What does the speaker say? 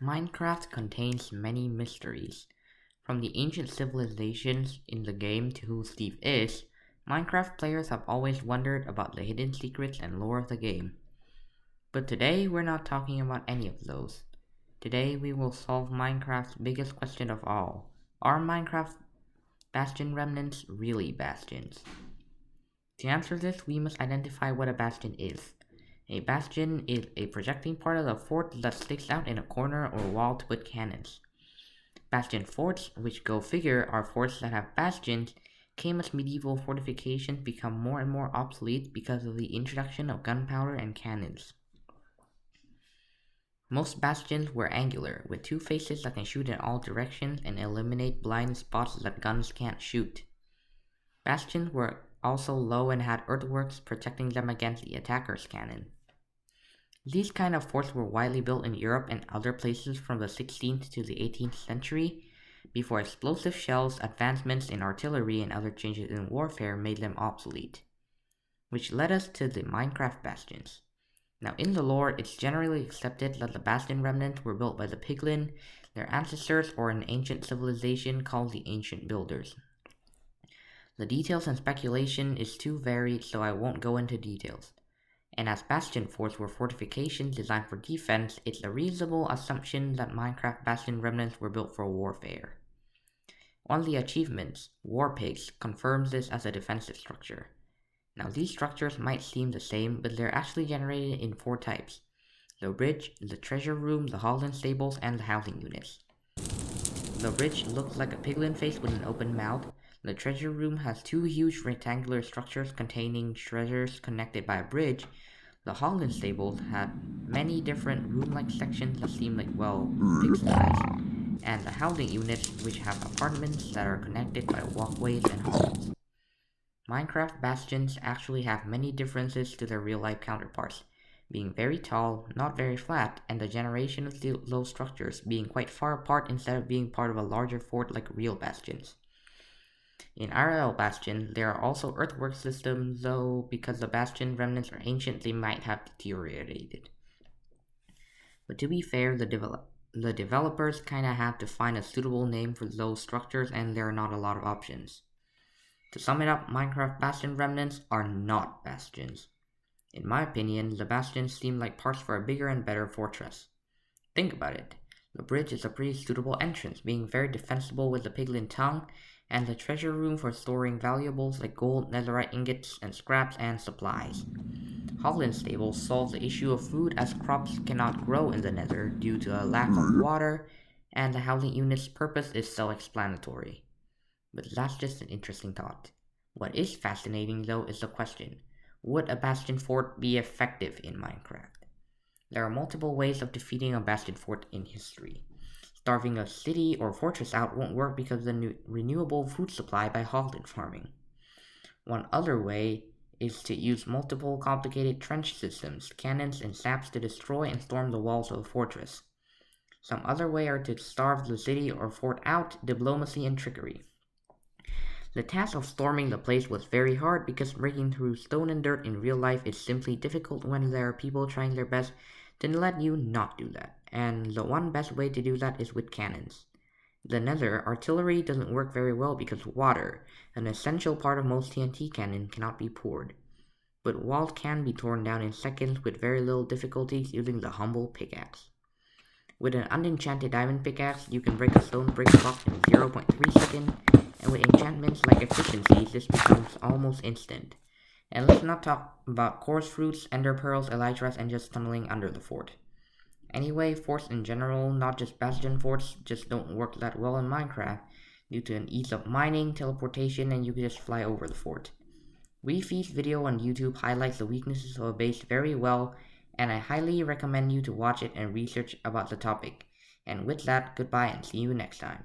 Minecraft contains many mysteries. From the ancient civilizations in the game to who Steve is, Minecraft players have always wondered about the hidden secrets and lore of the game. But today we're not talking about any of those. Today we will solve Minecraft's biggest question of all. Are Minecraft bastion remnants really bastions? To answer this, we must identify what a bastion is. A bastion is a projecting part of the fort that sticks out in a corner or wall to put cannons. Bastion forts, which go figure are forts that have bastions, came as medieval fortifications become more and more obsolete because of the introduction of gunpowder and cannons. Most bastions were angular, with two faces that can shoot in all directions and eliminate blind spots that guns can't shoot. Bastions were also low and had earthworks protecting them against the attacker's cannon. These kind of forts were widely built in Europe and other places from the 16th to the 18th century, before explosive shells, advancements in artillery, and other changes in warfare made them obsolete. Which led us to the Minecraft bastions. Now in the lore, it's generally accepted that the bastion remnants were built by the piglin, their ancestors, or an ancient civilization called the Ancient Builders. The details and speculation is too varied, so I won't go into details. And as bastion forts were fortifications designed for defense, it's a reasonable assumption that Minecraft bastion remnants were built for warfare. One of the achievements, War Pigs, confirms this as a defensive structure. Now these structures might seem the same, but they're actually generated in 4 types: the ridge, the treasure room, the hall and stables, and the housing units. The ridge looks like a piglin face with an open mouth. The treasure room has 2 huge rectangular structures containing treasures connected by a bridge. The hall and stables had many different room-like sections that seem like, pixelized, and the housing units, which have apartments that are connected by walkways and halls. Minecraft bastions actually have many differences to their real-life counterparts, being very tall, not very flat, and the generation of those structures being quite far apart instead of being part of a larger fort like real bastions. In RL Bastion, there are also earthwork systems, though because the bastion remnants are ancient, they might have deteriorated. But to be fair, the developers kinda have to find a suitable name for those structures, and there are not a lot of options. To sum it up, Minecraft bastion remnants are not bastions. In my opinion, the bastions seem like parts for a bigger and better fortress. Think about it. The bridge is a pretty suitable entrance, being very defensible with the piglin tongue, and the treasure room for storing valuables like gold, netherite ingots, and scraps and supplies. Holland stables solve the issue of food as crops cannot grow in the nether due to a lack of water, and the housing unit's purpose is self-explanatory. But that's just an interesting thought. What is fascinating though is the question, would a bastion fort be effective in Minecraft? There are multiple ways of defeating a bastion fort in history. Starving a city or fortress out won't work because of the renewable food supply by Holland farming. One other way is to use multiple complicated trench systems, cannons, and saps to destroy and storm the walls of a fortress. Some other way are to starve the city or fort out, diplomacy, and trickery. The task of storming the place was very hard because breaking through stone and dirt in real life is simply difficult when there are people trying their best to let you not do that, and the one best way to do that is with cannons. The nether, artillery doesn't work very well because water, an essential part of most TNT cannon, cannot be poured. But walls can be torn down in seconds with very little difficulties using the humble pickaxe. With an unenchanted diamond pickaxe, you can break a stone brick block in 0.3 seconds, and with enchantments like efficiency, this becomes almost instant. And let's not talk about coarse fruits, ender pearls, elytras, and just tunneling under the fort. Anyway, forts in general, not just bastion forts, just don't work that well in Minecraft due to an ease of mining, teleportation, and you can just fly over the fort. WeFee's video on YouTube highlights the weaknesses of a base very well, and I highly recommend you to watch it and research about the topic. And with that, goodbye and see you next time.